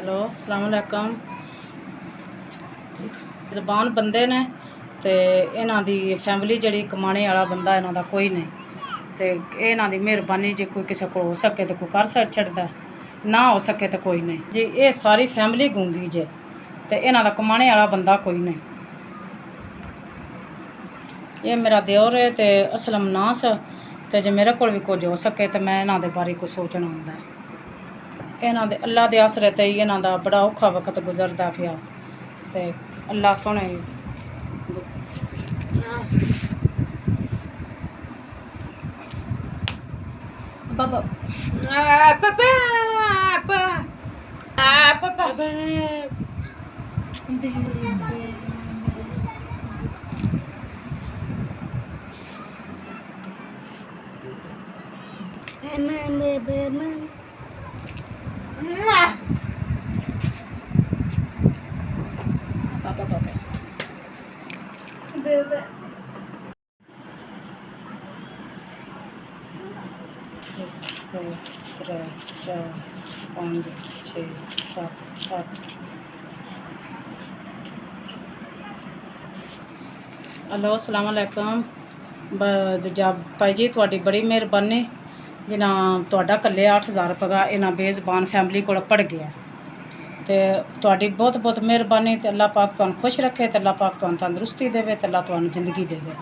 Hello अस्सलाम वालेकुम। ਜ਼ਬਾਨ ਬੰਦੇ ਨੇ ਤੇ ਇਹਨਾਂ ਦੀ ਫੈਮਿਲੀ ਜਿਹੜੀ ਕਮਾਣੇ ਵਾਲਾ ਬੰਦਾ ਇਹਨਾਂ ਦਾ ਕੋਈ ਨਹੀਂ ਤੇ ਇਹਨਾਂ ਦੀ ਮਿਹਰਬਾਨੀ ਜੇ ਕੋਈ ਕਿਸੇ ਕੋਲ ਹੋ ਸਕੇ ਤਾਂ ਕੋਈ ਕਰ ਛੱਡਦਾ, ਨਾ ਹੋ ਸਕੇ ਤਾਂ ਕੋਈ ਨਹੀਂ ਜੀ। ਇਹ ਸਾਰੀ ਫੈਮਿਲੀ ਗੂੰਗੀ ਜੇ ਤੇ ਇਹਨਾਂ ਦਾ ਕਮਾਣੇ ਵਾਲਾ ਬੰਦਾ ਕੋਈ ਨਹੀਂ। ਇਹ ਮੇਰਾ ਦਿਓਰ ਹੈ ਤੇ ਅਸਲਮ ਨਾਸ ਤੇ ਜੇ ਮੇਰੇ ਕੋਲ ਵੀ ਕੁਝ ਹੋ ਸਕੇ ਤਾਂ ਮੈਂ ਇਹਨਾਂ ਦੇ ਬਾਰੇ ਕੋਈ ਸੋਚਣਾ ਹੁੰਦਾ। ਇਹਨਾਂ ਦੇ ਅੱਲਾ ਦੇ ਆਸਰੇ ਤੇ ਹੀ ਇਹਨਾਂ ਦਾ ਬੜਾ ਔਖਾ ਵਕਤ ਗੁਜ਼ਰਦਾ ਪਿਆ ਤੇ अल्लाह सोने बाबा Bebe. 1 2 3 4 5 6 7 8 हेलो अस्सलाम वालेकुम। दूजा भाई जी तुहाडी बड़ी मेहरबानी जिन्ना तुहाडा कल्ले 8000 रुपया इन्हां बेज़बान फैमिली कोल पड़ गया ते तुहाडी बहुत बहुत मेहरबानी ते अल्लाह पाक तुहानूं खुश रखे ते अल्लाह पाक तुहानूं तंदुरुस्ती देवे ते अल्लाह तुहानूं जिंदगी देवे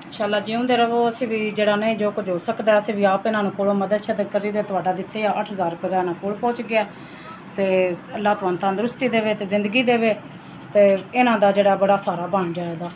इंशाअल्लाह। जीउंदे रहो। असीं भी जिहड़ा नहीं जो कुछ हो सकदा असीं भी आप इन्हां कोलों मदद शदद करी दे तुहाडा दित्ते 8000 रुपया इन्हां कोल पहुँच गया ते अल्लाह तुहानूं तंदुरुस्ती देवे ते जिंदगी देवे ते इन्हां दा जिहड़ा बड़ा सहारा बन जाएगा।